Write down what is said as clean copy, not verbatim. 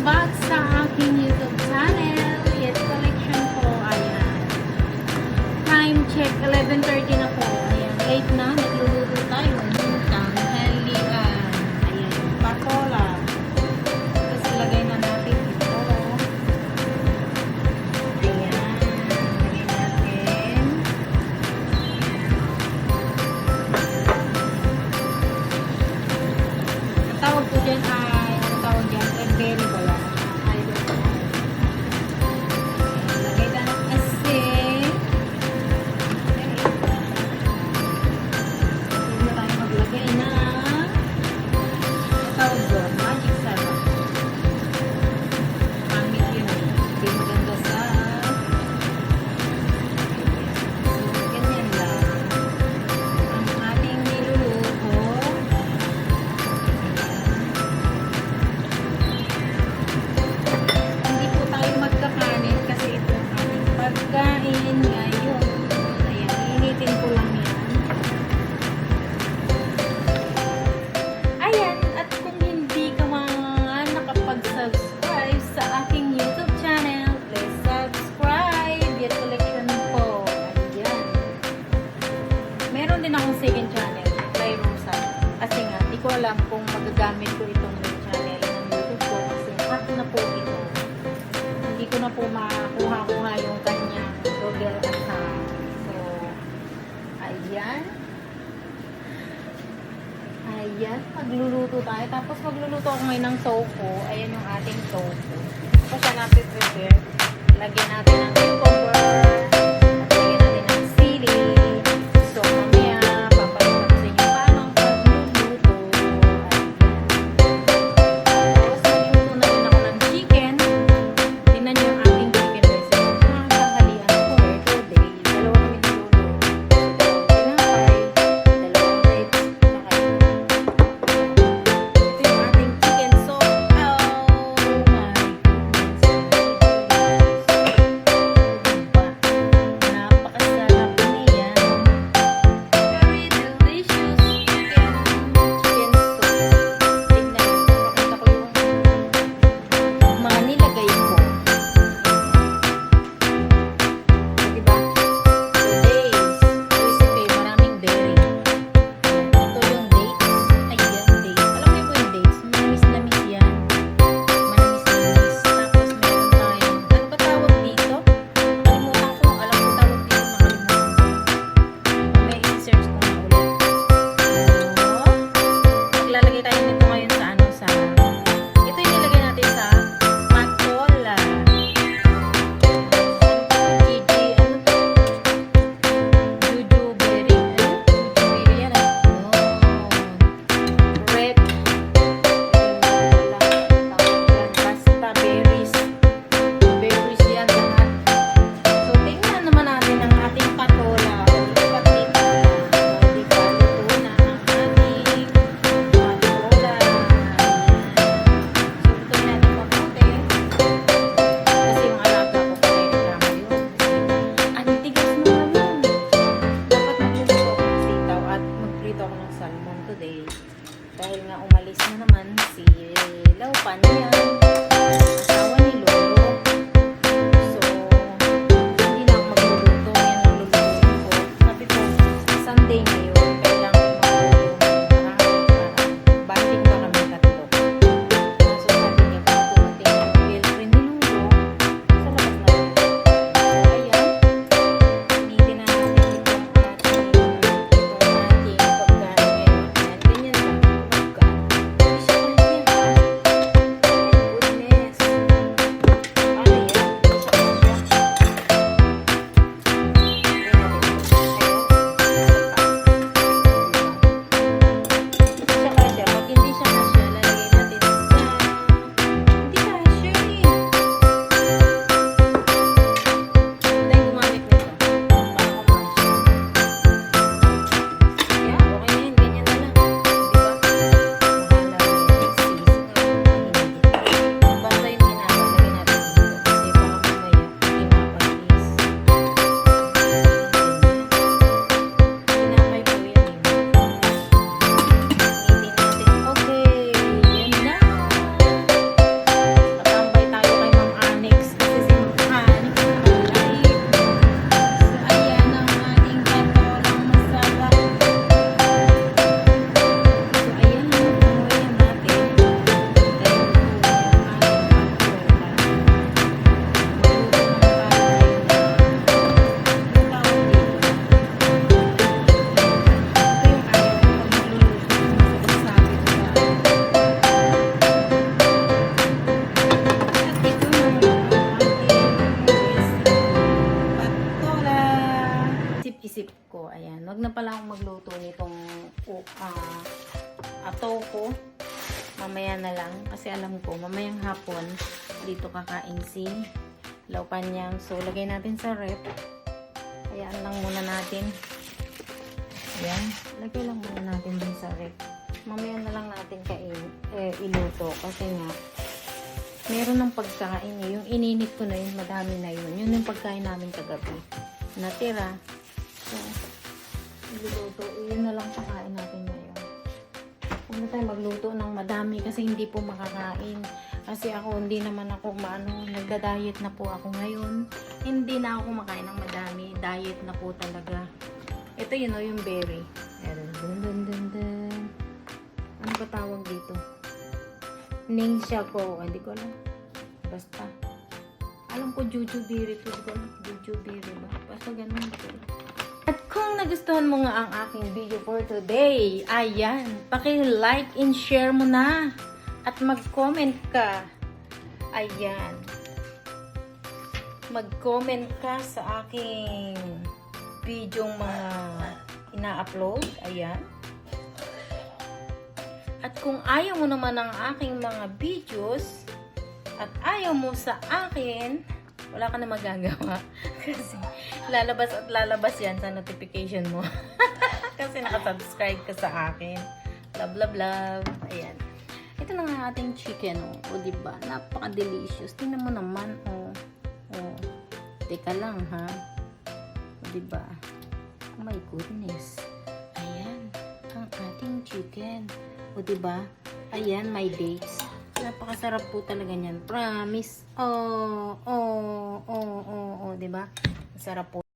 back sa aking YouTube channel. Yes, collection po. Ayan. Time check, 11:30 na po. Ayan, late na. Nagluluto tayo. Tanghalian. Ayan, patola. Tapos lagay na natin ito. Ayan. Lagay natin. Ang tawag po dyan ay, ang tawag dyan, red berry ba yan? Ay, lagay na ng asin. Hindi na tayo maglagay na. Ang tawag doon, magic sarap. Pangit yun. Hindi maganda sa... So, ganyan lang. Ang ating niluluto. Hindi po tayo magkakanin kasi ito ang ating pagkain ngayon. Ayan, initin ko lang yan. Ayan, at kung hindi ka man nakapag-subscribe sa aking YouTube channel, please subscribe. Yan collection po. Ayan. Meron din akong second channel, Play Rosa. Kasi nga, di ko alam kung magagamit ko itong channel ng YouTube ko kasi hack na po ito. Hindi ko na po makakuha ko nga yung kanyang Google account. So, ayan. Ayan, magluluto tayo. Tapos magluluto ako ngayon ng tofu. Ayan yung ating tofu. Tapos siya natin prepare. Lagyan natin ng cucumber. At lagyan natin ng sili. So, mamaya, papalitan ko sa inyo paano ang pagluluto. Tapos, nagluto na rin ako ng chicken. Tingnan nyo yung ating chicken recipe. Ang tanghalian ko for today. Dalawa kami niluluto. Dalawang tinapay, dalawang rice, saka ito yung ating chicken. So, oh my goodness. Napakasarap na yan. Very delicious chicken soup. Tignan nyo. Pakita ko yung mga nilagay ko. Diba? Dates. Recipe. Maraming berry. Ito yung dates. Ayan, dates. Alam mo yung dates? Manamis-namis yan. Manamis-namis. Tapos meron tayong, ano ba tawag dito? Nakalimutan ko. Alam ko tawag dito. Nakalimutan ko. May i-search ko na ulit. Maglalagay tayo nito ngayon sa ano, sa... Ito yung nilagay natin sa patola. Gigi, ano to? Jujuberry. Ano? Jujuberry yan. Red. Basta berries. Berries yan lahat. So, tingnan naman natin ang ating patola. Lipat dito. Di ba? Luto na ang ating patola. So, ito natin mabuti. Kasi yung alaga ko pa rin reklamo yun. Ang tigas naman yun. Dapat magluto ako ng sitaw at magprito ako ng salmon today. Dahil nga umalis na naman si Laupan niya. Asawa ni Lolo. So, hindi na ako magluluto. Yan ang lulutuin ko. Sabi ko, Sunday ngayon, kailangan ko magluluto. Para banding pa kami tatlo. So, sabi niya, kung dumating yung girlfriend ni Lolo, sa labas na lang. So, ayan. Initin na natin itong ating pagkain ngayon. Ayan, ganyan lang. Pagkain. Hindi siya kulit yan, ha? pala akong magluto nitong tofu. Mamaya na lang. Kasi alam ko, mamayang hapon, dito kakain si Laupanyang. So, lagay natin sa rep. Ayan lang muna natin. Ayan. Lagay lang muna natin din sa rep. Mamaya na lang natin iluto. Kasi nga, meron ng pagkain eh. Yung ininit ko na yun, madami na yun. Yun yung pagkain namin kagabi. Natira. So, iluluto. Yun na lang pagkain natin ngayon. Huwag na tayo magluto ng madami kasi hindi po makakain. Kasi ako, hindi naman ako nagda-diet na po ako ngayon. Hindi na ako kumakain ng madami. Diet na po talaga. Ito yun o, yung berry. Ano ba tawag dito? Ningxia ko. Hindi ko alam. Basta. Alam ko jujubiri to. Jujubiri ba? Basta ganun ko. At kung nagustuhan mo nga ang aking video for today, ayan, paki-like and share mo na. At mag-comment ka. Ayan. Mag-comment ka sa aking video mga ina-upload. Ayan. At kung ayaw mo naman ng aking mga videos, at ayaw mo sa akin, wala ka na magagawa. Kasi lalabas at lalabas yan sa notification mo. Kasi nakasubscribe ka sa akin. Love, love, love. Ayan. Ito na nga ating chicken. O, diba? Napaka-delicious. Tingnan mo naman. O. Teka lang, ha? O, diba? Oh my goodness. Ayan. Ang ating chicken. O, diba? Ayan, my dates. Napakasarap po talaga niyan. Promise. Diba? Sarap po.